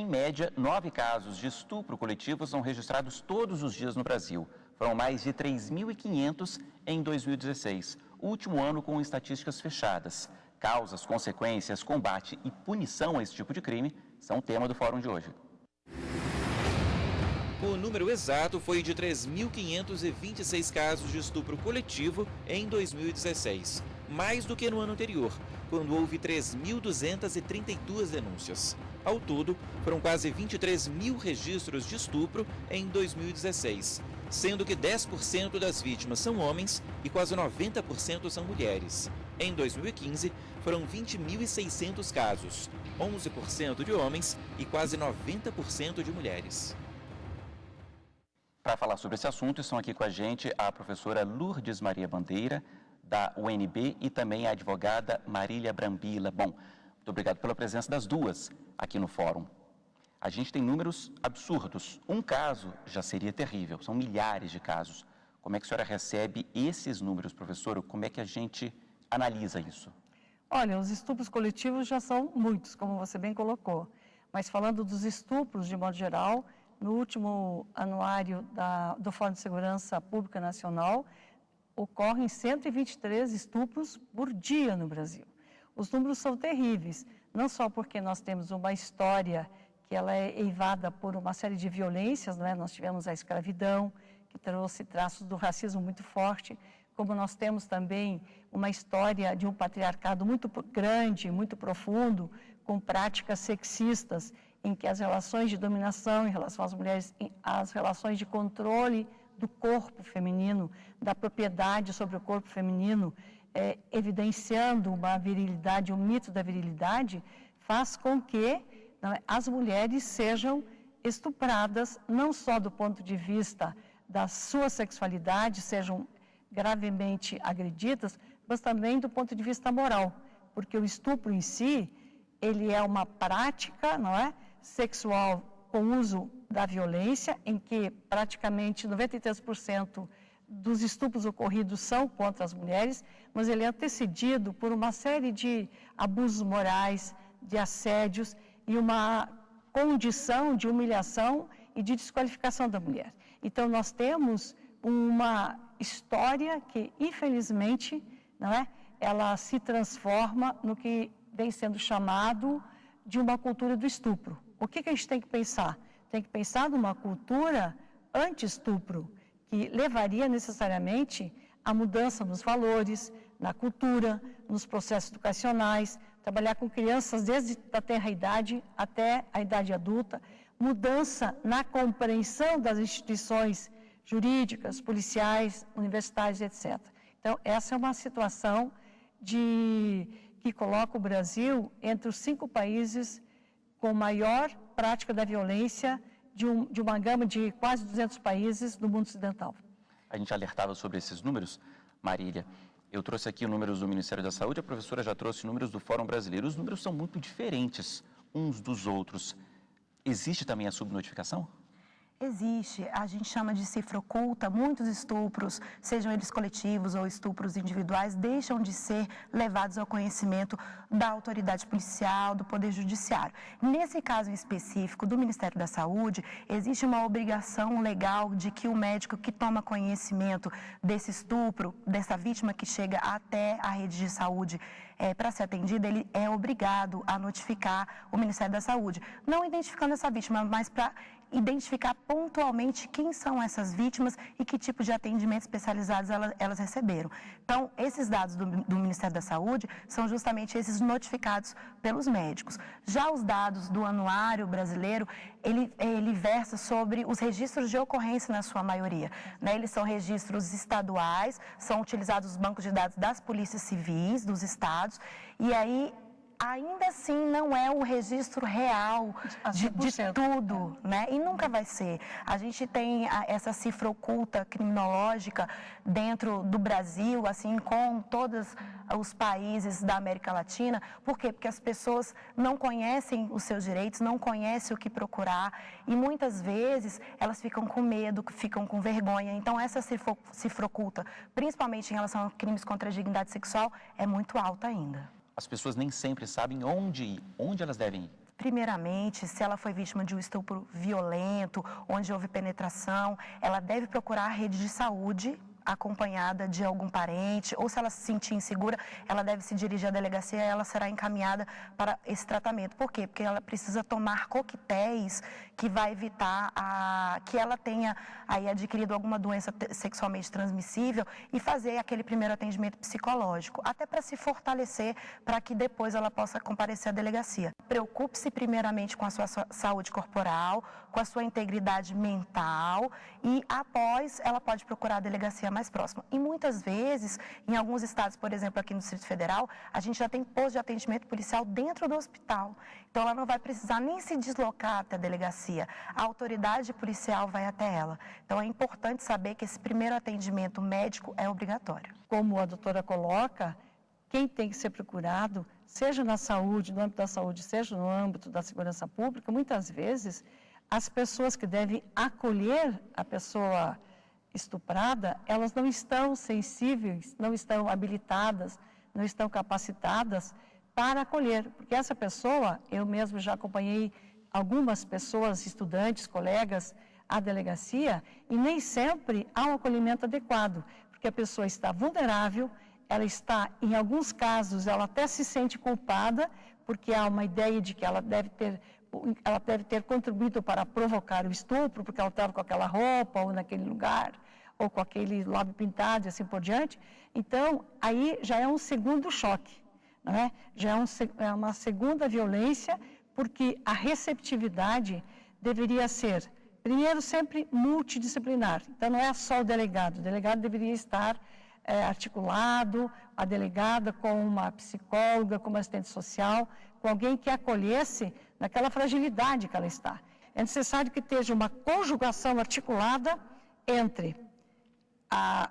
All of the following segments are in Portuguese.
Em média, 9 casos de estupro coletivo são registrados todos os dias no Brasil. Foram mais de 3.500 em 2016, o último ano com estatísticas fechadas. Causas, consequências, combate e punição a esse tipo de crime são o tema do fórum de hoje. O número exato foi de 3.526 casos de estupro coletivo em 2016, mais do que no ano anterior, quando houve 3.232 denúncias. Ao todo, foram quase 23 mil registros de estupro em 2016, sendo que 10% das vítimas são homens e quase 90% são mulheres. Em 2015, foram 20.600 casos, 11% de homens e quase 90% de mulheres. Para falar sobre esse assunto, estão aqui com a gente a professora Lourdes Maria Bandeira, da UNB, e também a advogada Marília Brambila. Bom, muito obrigado pela presença das duas aqui no fórum. A gente tem números absurdos. Um caso já seria terrível, são milhares de casos. Como é que a senhora recebe esses números, professora? Como é que a gente analisa isso? Olha, os estupros coletivos já são muitos, como você bem colocou. Mas falando dos estupros, de modo geral, no último anuário do Fórum de Segurança Pública Nacional, ocorrem 123 estupros por dia no Brasil. Os números são terríveis, não só porque nós temos uma história que ela é eivada por uma série de violências, né? Nós tivemos a escravidão, que trouxe traços do racismo muito forte, como nós temos também uma história de um patriarcado muito grande, muito profundo, com práticas sexistas, em que as relações de dominação em relação às mulheres, as relações de controle do corpo feminino, da propriedade sobre o corpo feminino, evidenciando uma virilidade, um mito da virilidade, faz com que as mulheres sejam estupradas, não só do ponto de vista da sua sexualidade, sejam gravemente agredidas, mas também do ponto de vista moral, porque o estupro em si, ele é uma prática, não é, sexual com uso da violência, em que praticamente 93% dos estupros ocorridos são contra as mulheres, mas ele é antecedido por uma série de abusos morais, de assédios e uma condição de humilhação e de desqualificação da mulher. Então, nós temos uma história que, infelizmente, não é, ela se transforma no que vem sendo chamado de uma cultura do estupro. O que a gente tem que pensar? Tem que pensar numa cultura anti-estupro, que levaria necessariamente a mudança nos valores, na cultura, nos processos educacionais, trabalhar com crianças desde a tenra idade até a idade adulta, mudança na compreensão das instituições jurídicas, policiais, universitárias, etc. Então, essa é uma situação que coloca o Brasil entre os 5 países com maior prática da violência de uma gama de quase 200 países do mundo ocidental. A gente alertava sobre esses números, Marília. Eu trouxe aqui números do Ministério da Saúde, a professora já trouxe números do Fórum Brasileiro. Os números são muito diferentes uns dos outros. Existe também a subnotificação? Existe, a gente chama de cifra oculta, muitos estupros, sejam eles coletivos ou estupros individuais, deixam de ser levados ao conhecimento da autoridade policial, do Poder Judiciário. Nesse caso em específico do Ministério da Saúde, existe uma obrigação legal de que o médico que toma conhecimento desse estupro, dessa vítima que chega até a rede de saúde para ser atendida, ele é obrigado a notificar o Ministério da Saúde, não identificando essa vítima, mas para identificar pontualmente quem são essas vítimas e que tipo de atendimento especializado elas receberam. Então, esses dados do Ministério da Saúde são justamente esses notificados pelos médicos. Já os dados do Anuário Brasileiro, ele versa sobre os registros de ocorrência na sua maioria, né? Eles são registros estaduais, são utilizados os bancos de dados das polícias civis, dos estados, e aí ainda assim não é o registro real de tudo, né? E nunca vai ser. A gente tem essa cifra oculta criminológica dentro do Brasil, assim, com todos os países da América Latina. Por quê? Porque as pessoas não conhecem os seus direitos, não conhecem o que procurar e muitas vezes elas ficam com medo, ficam com vergonha. Então essa cifra oculta, principalmente em relação a crimes contra a dignidade sexual, é muito alta ainda. As pessoas nem sempre sabem onde elas devem ir. primeiramente, se ela foi vítima de um estupro violento, onde houve penetração, ela deve procurar a rede de saúde acompanhada de algum parente, ou se ela se sentir insegura, ela deve se dirigir à delegacia e ela será encaminhada para esse tratamento. Por quê? Porque ela precisa tomar coquetéis que vai evitar que ela tenha aí adquirido alguma doença sexualmente transmissível e fazer aquele primeiro atendimento psicológico, até para se fortalecer, para que depois ela possa comparecer à delegacia. Preocupe-se primeiramente com a sua saúde corporal, com a sua integridade mental e após ela pode procurar a delegacia mais próxima. E muitas vezes, em alguns estados, por exemplo, aqui no Distrito Federal, a gente já tem posto de atendimento policial dentro do hospital. Então, ela não vai precisar nem se deslocar até a delegacia. A autoridade policial vai até ela. Então, é importante saber que esse primeiro atendimento médico é obrigatório. Como a doutora coloca, quem tem que ser procurado, seja na saúde, no âmbito da saúde, seja no âmbito da segurança pública, muitas vezes, as pessoas que devem acolher a pessoa estuprada, elas não estão sensíveis, não estão habilitadas, não estão capacitadas para acolher, porque essa pessoa, eu mesmo já acompanhei algumas pessoas, estudantes, colegas, à delegacia, e nem sempre há um acolhimento adequado, porque a pessoa está vulnerável, ela está, em alguns casos, ela até se sente culpada, porque há uma ideia de que ela deve ter contribuído para provocar o estupro, porque ela estava com aquela roupa, ou naquele lugar, ou com aquele lábio pintado e assim por diante. Então, aí já é um segundo choque, não é? Já é uma segunda violência, porque a receptividade deveria ser, primeiro, sempre multidisciplinar. Então, não é só o delegado deveria estar articulado, a delegada com uma psicóloga, com uma assistente social, com alguém que acolhesse naquela fragilidade que ela está. É necessário que esteja uma conjugação articulada entre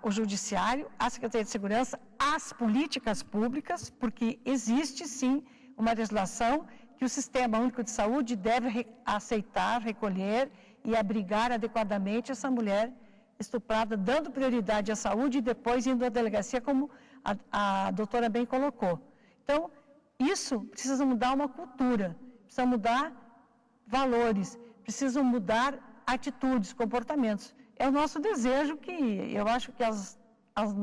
o Judiciário, a Secretaria de Segurança, as políticas públicas, porque existe sim uma legislação que o Sistema Único de Saúde deve aceitar, recolher e abrigar adequadamente essa mulher estuprada, dando prioridade à saúde e depois indo à delegacia, como a doutora bem colocou. Então, isso precisa mudar uma cultura, precisa mudar valores, precisa mudar atitudes, comportamentos. É o nosso desejo que eu acho que as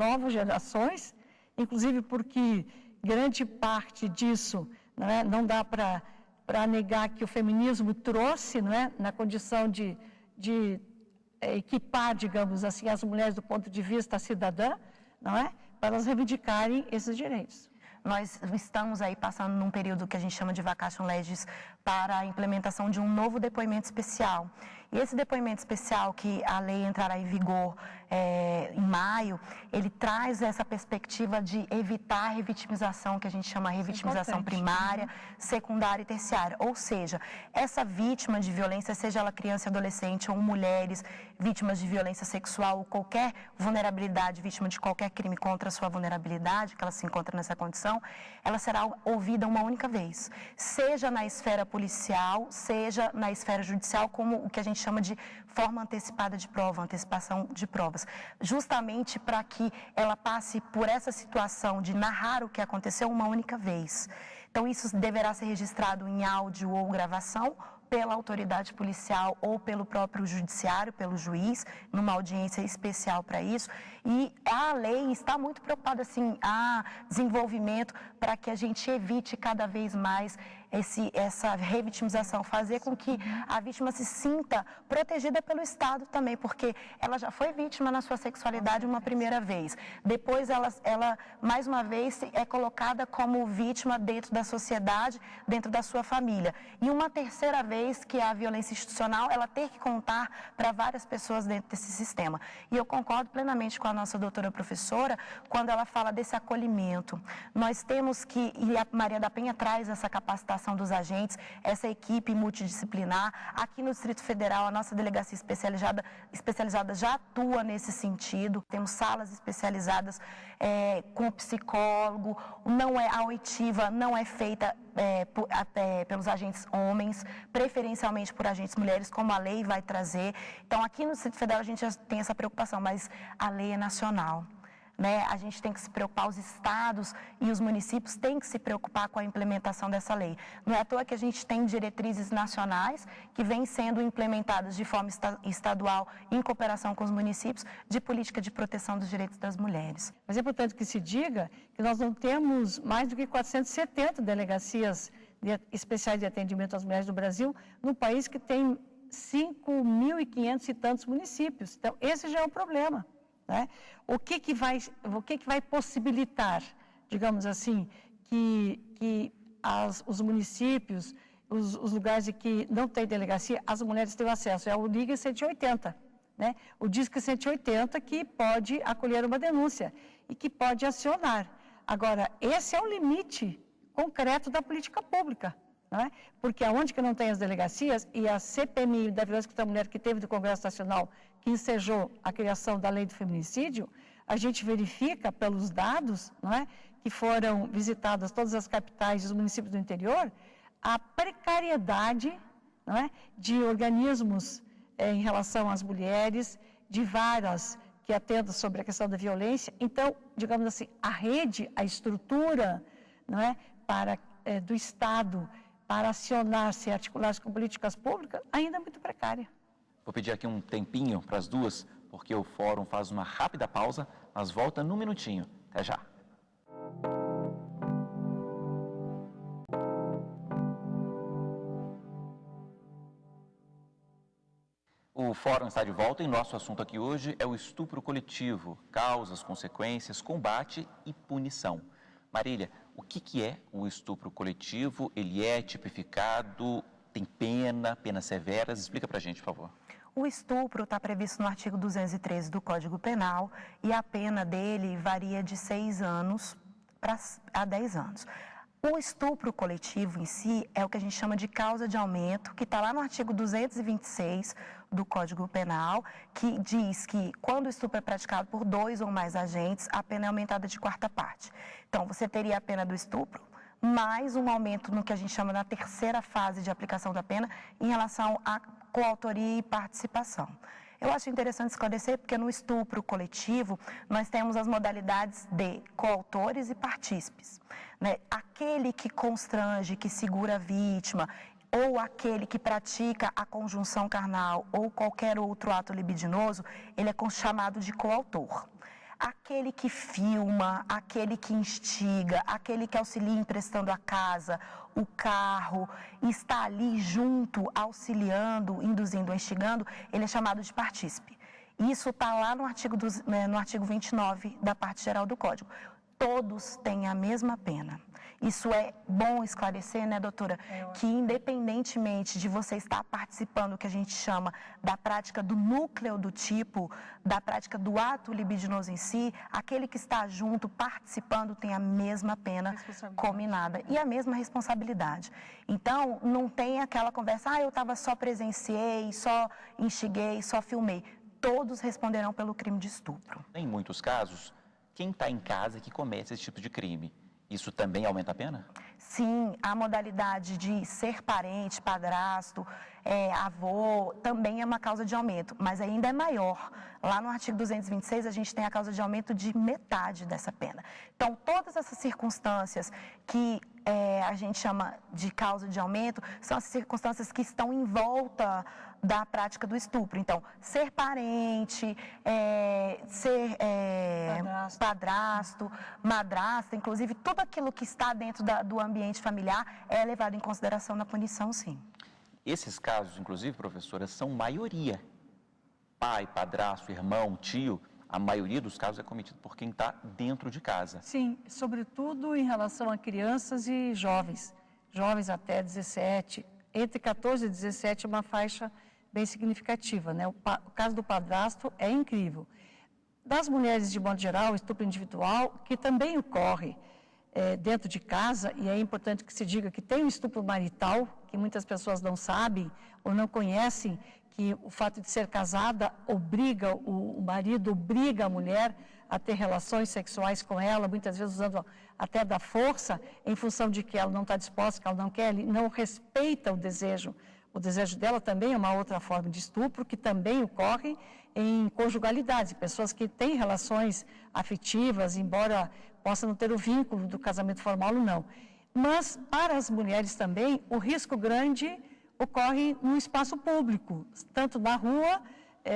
novas gerações, inclusive porque grande parte disso, não dá para negar que o feminismo trouxe, na condição de equipar, digamos assim, as mulheres do ponto de vista cidadã, para elas reivindicarem esses direitos. Nós estamos aí passando num período que a gente chama de vacatio legis para a implementação de um novo depoimento especial. E esse depoimento especial, que a lei entrará em vigor em maio, ele traz essa perspectiva de evitar a revitimização, que a gente chama de revitimização primária, secundária e terciária. Ou seja, essa vítima de violência, seja ela criança e adolescente ou mulheres vítimas de violência sexual ou qualquer vulnerabilidade, vítima de qualquer crime contra a sua vulnerabilidade, que ela se encontra nessa condição, ela será ouvida uma única vez. Seja na esfera policial, seja na esfera judicial, como o que a gente chama de forma antecipada de prova, antecipação de provas, justamente para que ela passe por essa situação de narrar o que aconteceu uma única vez. Então, isso deverá ser registrado em áudio ou gravação pela autoridade policial ou pelo próprio judiciário, pelo juiz, numa audiência especial para isso. E a lei está muito preocupada, assim, a desenvolvimento para que a gente evite cada vez mais essa revitimização, fazer com que a vítima se sinta protegida pelo Estado também, porque ela já foi vítima na sua sexualidade uma primeira vez. Depois ela mais uma vez é colocada como vítima dentro da sociedade, dentro da sua família. E uma terceira vez, que é a violência institucional, ela ter que contar para várias pessoas dentro desse sistema. E eu concordo plenamente com a nossa doutora professora quando ela fala desse acolhimento. Nós temos que, e a Maria da Penha traz essa capacitação dos agentes, essa equipe multidisciplinar. Aqui no Distrito Federal, a nossa delegacia especializada já atua nesse sentido. Temos salas especializadas com psicólogo. A oitiva não é feita pelos agentes homens, preferencialmente por agentes mulheres, como a lei vai trazer. Então, aqui no Distrito Federal, a gente já tem essa preocupação, mas a lei é nacional. né? A gente tem que se preocupar, os estados e os municípios têm que se preocupar com a implementação dessa lei. Não é à toa que a gente tem diretrizes nacionais que vêm sendo implementadas de forma estadual em cooperação com os municípios de política de proteção dos direitos das mulheres. Mas é importante que se diga que nós não temos mais do que 470 delegacias especiais de atendimento às mulheres do Brasil, num país que tem 5.500 e tantos municípios. Então, esse já é um problema, né? O que vai possibilitar, digamos assim, que os municípios, os lugares em que não tem delegacia, as mulheres tenham acesso? É o Liga 180, né? O Disque 180 que pode acolher uma denúncia e que pode acionar. Agora, esse é o limite concreto da política pública, né? Porque aonde que não tem as delegacias, e a CPMI da violência contra a mulher que teve do Congresso Nacional, que ensejou a criação da lei do feminicídio, a gente verifica pelos dados, não é, que foram visitadas todas as capitais dos municípios do interior, a precariedade, não é, de organismos em relação às mulheres, de varas que atendam sobre a questão da violência. Então, digamos assim, a rede, a estrutura, não é, do Estado para acionar-se e articular-se com políticas públicas ainda é muito precária. Vou pedir aqui um tempinho para as duas, porque o fórum faz uma rápida pausa, mas volta num minutinho. Até já. O fórum está de volta e nosso assunto aqui hoje é o estupro coletivo, causas, consequências, combate e punição. Marília, o que é o estupro coletivo? Ele é tipificado, tem penas severas? Explica pra gente, por favor. O estupro está previsto no artigo 213 do Código Penal e a pena dele varia de 6 anos a 10 anos. O estupro coletivo em si é o que a gente chama de causa de aumento, que está lá no artigo 226 do Código Penal, que diz que quando o estupro é praticado por 2 ou mais agentes, a pena é aumentada de 4ª parte. Então, você teria a pena do estupro, mais um aumento no que a gente chama na 3ª fase de aplicação da pena, em relação à coautoria e participação. Eu acho interessante esclarecer, porque no estupro coletivo, nós temos as modalidades de coautores e partícipes, né? Aquele que constrange, que segura a vítima, ou aquele que pratica a conjunção carnal ou qualquer outro ato libidinoso, ele é chamado de coautor. Aquele que filma, aquele que instiga, aquele que auxilia emprestando a casa, o carro, está ali junto, auxiliando, induzindo ou instigando, ele é chamado de partícipe. Isso está lá no artigo 29 da parte geral do Código. Todos têm a mesma pena. Isso é bom esclarecer, né, doutora? Que independentemente de você estar participando, que a gente chama da prática do núcleo do tipo, da prática do ato libidinoso em si, aquele que está junto, participando, tem a mesma pena combinada e a mesma responsabilidade. Então, não tem aquela conversa, eu presenciei, só instiguei, só filmei. Todos responderão pelo crime de estupro. Em muitos casos, quem está em casa que comete esse tipo de crime, isso também aumenta a pena? Sim, a modalidade de ser parente, padrasto, avô, também é uma causa de aumento, mas ainda é maior. Lá no artigo 226, a gente tem a causa de aumento de metade dessa pena. Então, todas essas circunstâncias que a gente chama de causa de aumento, são as circunstâncias que estão em volta da prática do estupro. Então, ser parente, ser padrasto, madrasta, inclusive tudo aquilo que está dentro do ambiente familiar é levado em consideração na punição, sim. Esses casos, inclusive, professora, são maioria. Pai, padrasto, irmão, tio, a maioria dos casos é cometido por quem está dentro de casa. Sim, sobretudo em relação a crianças e jovens. Jovens até 17, entre 14 e 17 é uma faixa bem significativa, né? O caso do padrasto é incrível. Das mulheres, de modo geral, estupro individual, que também ocorre dentro de casa, e é importante que se diga que tem um estupro marital, que muitas pessoas não sabem ou não conhecem, que o fato de ser casada obriga, o marido obriga a mulher a ter relações sexuais com ela, muitas vezes usando até da força, em função de que ela não está disposta, que ela não quer, ele não respeita o desejo. O desejo dela também é uma outra forma de estupro, que também ocorre em conjugalidades, pessoas que têm relações afetivas, embora possam não ter o vínculo do casamento formal ou não. Mas, para as mulheres também, o risco grande ocorre no espaço público, tanto na rua,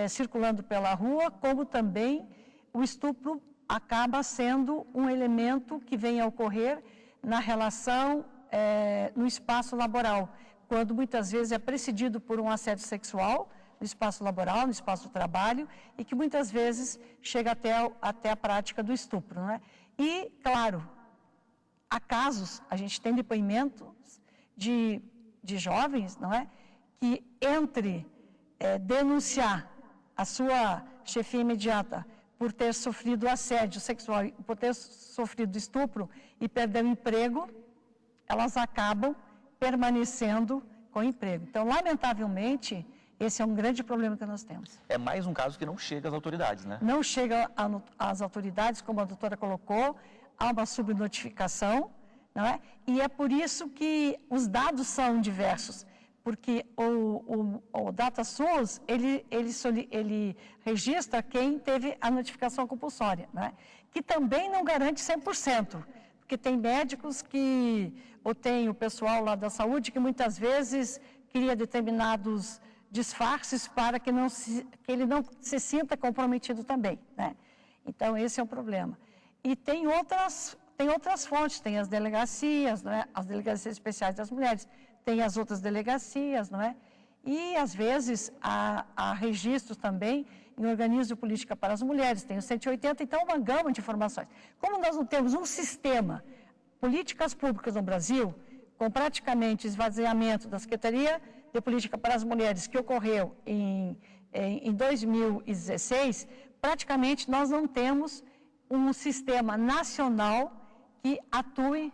circulando pela rua, como também o estupro acaba sendo um elemento que vem a ocorrer na relação no espaço laboral, quando muitas vezes é precedido por um assédio sexual no espaço laboral, no espaço do trabalho, e que muitas vezes chega até a prática do estupro, né? E, claro, há casos, a gente tem depoimentos de jovens, não é? Que entre denunciar a sua chefia imediata por ter sofrido assédio sexual, por ter sofrido estupro e perder o emprego, elas acabam permanecendo com o emprego. Então, lamentavelmente, esse é um grande problema que nós temos. É mais um caso que não chega às autoridades, né? Não chega às autoridades, como a doutora colocou, há uma subnotificação, não é? E é por isso que os dados são diversos, porque o DataSUS, ele registra quem teve a notificação compulsória, né? Que também não garante 100%, porque tem médicos ou tem o pessoal lá da saúde que muitas vezes cria determinados disfarces para que ele não se sinta comprometido também, né? Então, esse é o problema. E tem outras fontes, tem as delegacias, não é? As delegacias especiais das mulheres, tem as outras delegacias, não é? E, às vezes, há registros também em organismos de política para as mulheres, tem o 180, então uma gama de informações. Como nós não temos um sistema, políticas públicas no Brasil, com praticamente esvaziamento da Secretaria de Política para as Mulheres, que ocorreu em 2016, praticamente nós não temos um sistema nacional que atue,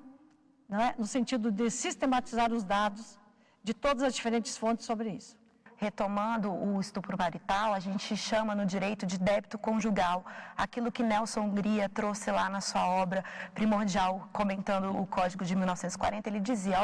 não é, no sentido de sistematizar os dados de todas as diferentes fontes sobre isso. Retomando o estupro marital, a gente chama no direito de débito conjugal, aquilo que Nelson Hungria trouxe lá na sua obra primordial, comentando o Código de 1940, ele dizia,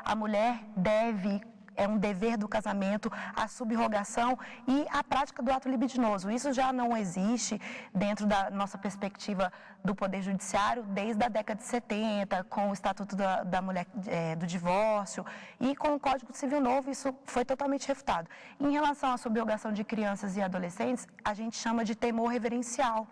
a mulher deve, é um dever do casamento, a subrogação e a prática do ato libidinoso. Isso já não existe dentro da nossa perspectiva do Poder Judiciário desde a década de 70, com o Estatuto da Mulher do Divórcio e com o Código Civil Novo, isso foi totalmente refutado. Em relação à subrogação de crianças e adolescentes, a gente chama de temor reverencial.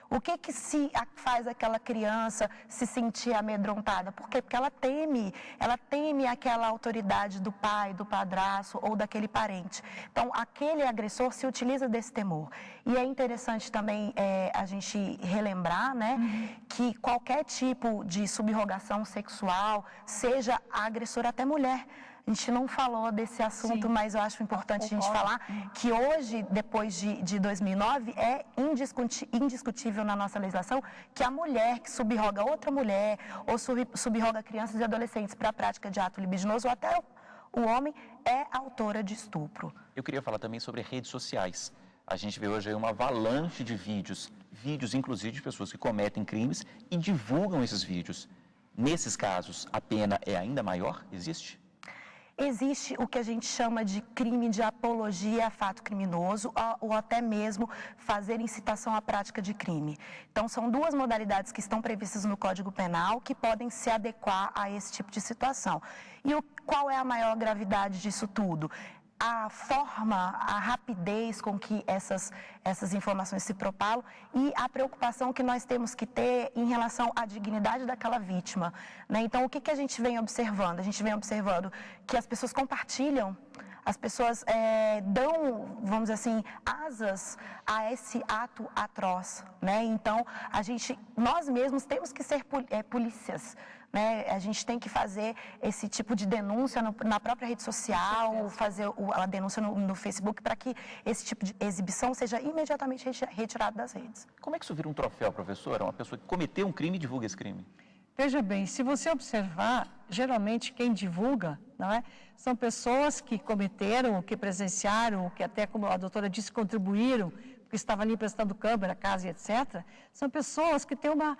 O que se faz aquela criança se sentir amedrontada? Por quê? Porque ela teme aquela autoridade do pai, do padrasto ou daquele parente. Então, aquele agressor se utiliza desse temor. E é interessante também a gente relembrar, né, que qualquer tipo de subrogação sexual, seja agressor até mulher. A gente não falou desse assunto, sim, mas eu acho importante a gente falar que hoje, depois de 2009, é indiscutível na nossa legislação que a mulher que subroga outra mulher ou subroga crianças e adolescentes para a prática de ato libidinoso, ou até o homem, é autora de estupro. Eu queria falar também sobre redes sociais. A gente vê hoje aí uma avalanche de vídeos inclusive de pessoas que cometem crimes e divulgam esses vídeos. Nesses casos, a pena é ainda maior? Existe? Existe o que a gente chama de crime de apologia a fato criminoso ou até mesmo fazer incitação à prática de crime. Então, são duas modalidades que estão previstas no Código Penal que podem se adequar a esse tipo de situação. E qual é a maior gravidade disso tudo? A forma, a rapidez com que essas informações se propalam e a preocupação que nós temos que ter em relação à dignidade daquela vítima, né? Então, o que a gente vem observando? A gente vem observando que as pessoas compartilham, as pessoas dão, vamos dizer assim, asas a esse ato atroz, né? Então, nós mesmos temos que ser polícias, né? A gente tem que fazer esse tipo de denúncia na própria rede social, fazer a denúncia no Facebook para que esse tipo de exibição seja imediatamente retirado das redes. Como é que isso vira um troféu, professora? Uma pessoa que cometeu um crime e divulga esse crime? Veja bem, se você observar, geralmente quem divulga, não é, são pessoas que cometeram, que presenciaram, que até, como a doutora disse, contribuíram, porque estavam ali prestando câmera, casa e etc. São pessoas que têm uma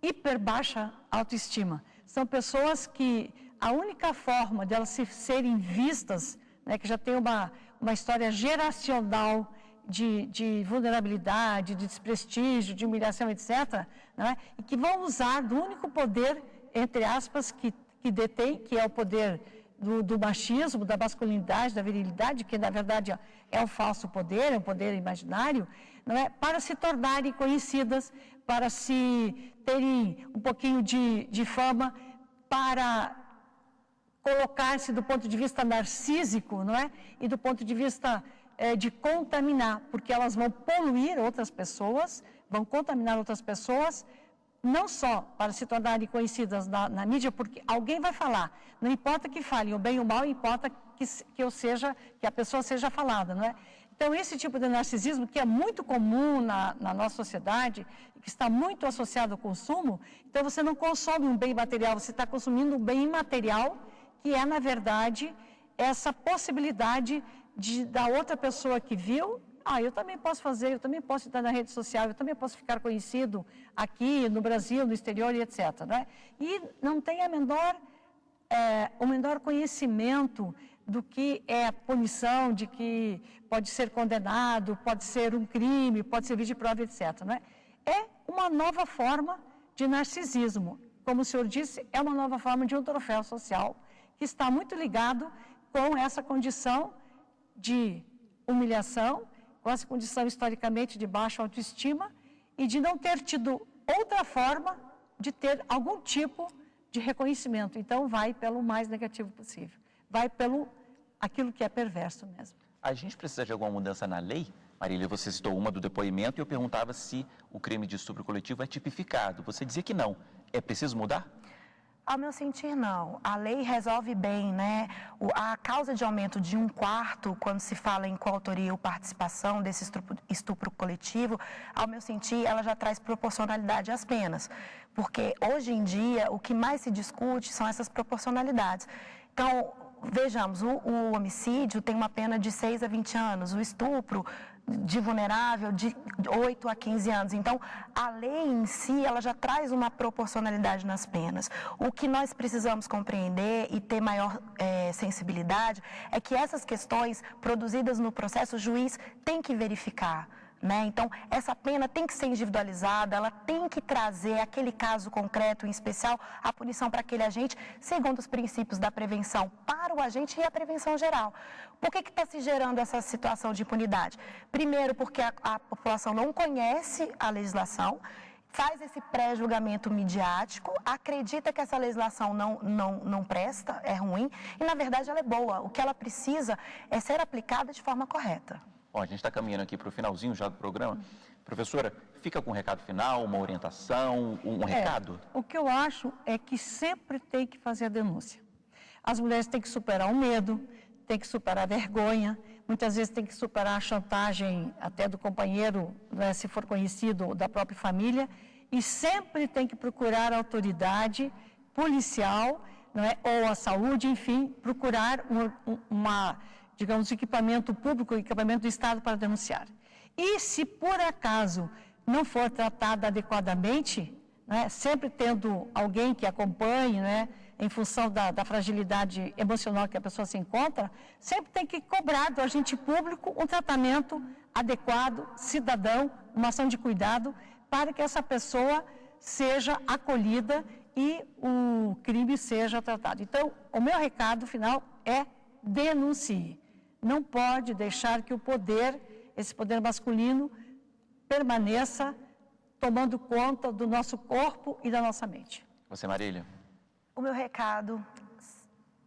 hiper baixa autoestima. São pessoas que a única forma de elas serem vistas, né, que já tem uma história geracional de vulnerabilidade, de desprestígio, de humilhação, etc., não é? E que vão usar do único poder, entre aspas, que detém, que é o poder do machismo, da masculinidade, da virilidade, que na verdade é um falso poder, é um poder imaginário, não é? Para se tornarem conhecidas, para se terem um pouquinho de fama, para colocar-se do ponto de vista narcísico, não é? E do ponto de vista de contaminar, porque elas vão poluir outras pessoas, vão contaminar outras pessoas, não só para se tornarem conhecidas na mídia, porque alguém vai falar, não importa que falem o bem ou o mal, importa que a pessoa seja falada, não é? Então, esse tipo de narcisismo, que é muito comum na nossa sociedade, que está muito associado ao consumo, então você não consome um bem material, você está consumindo um bem imaterial, que é, na verdade, essa possibilidade da outra pessoa que viu, eu também posso fazer, eu também posso estar na rede social, eu também posso ficar conhecido aqui no Brasil, no exterior e etc. Né? E não tem o menor conhecimento do que é a punição, de que pode ser condenado, pode ser um crime, pode servir de prova, etc. Né? É uma nova forma de narcisismo. Como o senhor disse, é uma nova forma de um troféu social que está muito ligado com essa condição de humilhação, com essa condição historicamente de baixa autoestima e de não ter tido outra forma de ter algum tipo de reconhecimento. Então, vai pelo mais negativo possível. Vai pelo aquilo que é perverso mesmo. A gente precisa de alguma mudança na lei? Marília, você citou uma do depoimento e eu perguntava se o crime de estupro coletivo é tipificado. Você dizia que não. É preciso mudar? Ao meu sentir, não. A lei resolve bem, né? A causa de aumento de 1/4, quando se fala em coautoria ou participação desse estupro coletivo, ao meu sentir, ela já traz proporcionalidade às penas. Porque, hoje em dia, o que mais se discute são essas proporcionalidades. Então, vejamos, o homicídio tem uma pena de 6 a 20 anos, o estupro de vulnerável de 8 a 15 anos. Então, a lei em si, ela já traz uma proporcionalidade nas penas. O que nós precisamos compreender e ter maior sensibilidade é que essas questões produzidas no processo, o juiz tem que verificar. Né? Então, essa pena tem que ser individualizada, ela tem que trazer aquele caso concreto, em especial, a punição para aquele agente, segundo os princípios da prevenção para o agente e a prevenção geral. Por que está se gerando essa situação de impunidade? Primeiro, porque a população não conhece a legislação, faz esse pré-julgamento midiático, acredita que essa legislação não presta, é ruim, e, na verdade, ela é boa. O que ela precisa é ser aplicada de forma correta. Bom, a gente está caminhando aqui para o finalzinho já do programa. Professora, fica com um recado final, uma orientação, um recado? O que eu acho é que sempre tem que fazer a denúncia. As mulheres têm que superar o medo, têm que superar a vergonha, muitas vezes têm que superar a chantagem até do companheiro, né, se for conhecido, da própria família, e sempre tem que procurar a autoridade policial, né, ou a saúde, enfim, procurar digamos, equipamento público, equipamento do Estado para denunciar. E se por acaso não for tratada adequadamente, né, sempre tendo alguém que acompanhe, né, em função da fragilidade emocional que a pessoa se encontra, sempre tem que cobrar do agente público um tratamento adequado, cidadão, uma ação de cuidado, para que essa pessoa seja acolhida e o crime seja tratado. Então, o meu recado final é: denuncie. Não pode deixar que esse poder masculino, permaneça tomando conta do nosso corpo e da nossa mente. Você, Marília? O meu recado,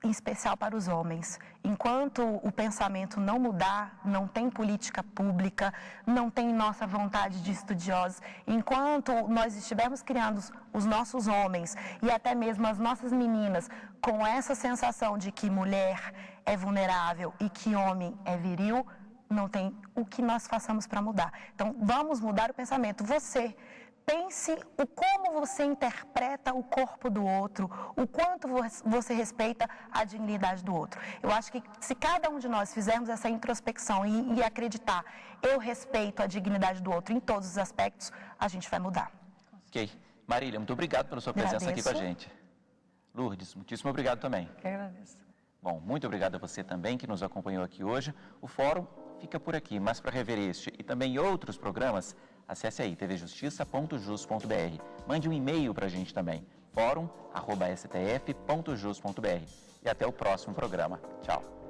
em especial para os homens: enquanto o pensamento não mudar, não tem política pública, não tem nossa vontade de estudiosos, enquanto nós estivermos criando os nossos homens e até mesmo as nossas meninas com essa sensação de que mulher é vulnerável e que homem é viril, não tem o que nós façamos para mudar. Então, vamos mudar o pensamento. Você pense como você interpreta o corpo do outro, o quanto você respeita a dignidade do outro. Eu acho que se cada um de nós fizermos essa introspecção e acreditar, eu respeito a dignidade do outro em todos os aspectos, a gente vai mudar. Ok. Marília, muito obrigado pela sua presença aqui com a gente. Lourdes, muitíssimo obrigado também. Eu agradeço. Bom, muito obrigado a você também que nos acompanhou aqui hoje. O Fórum fica por aqui, mas para rever este e também outros programas, acesse aí tvjustiça.jus.br. Mande um e-mail para a gente também, fórum@stf.jus.br. E até o próximo programa. Tchau!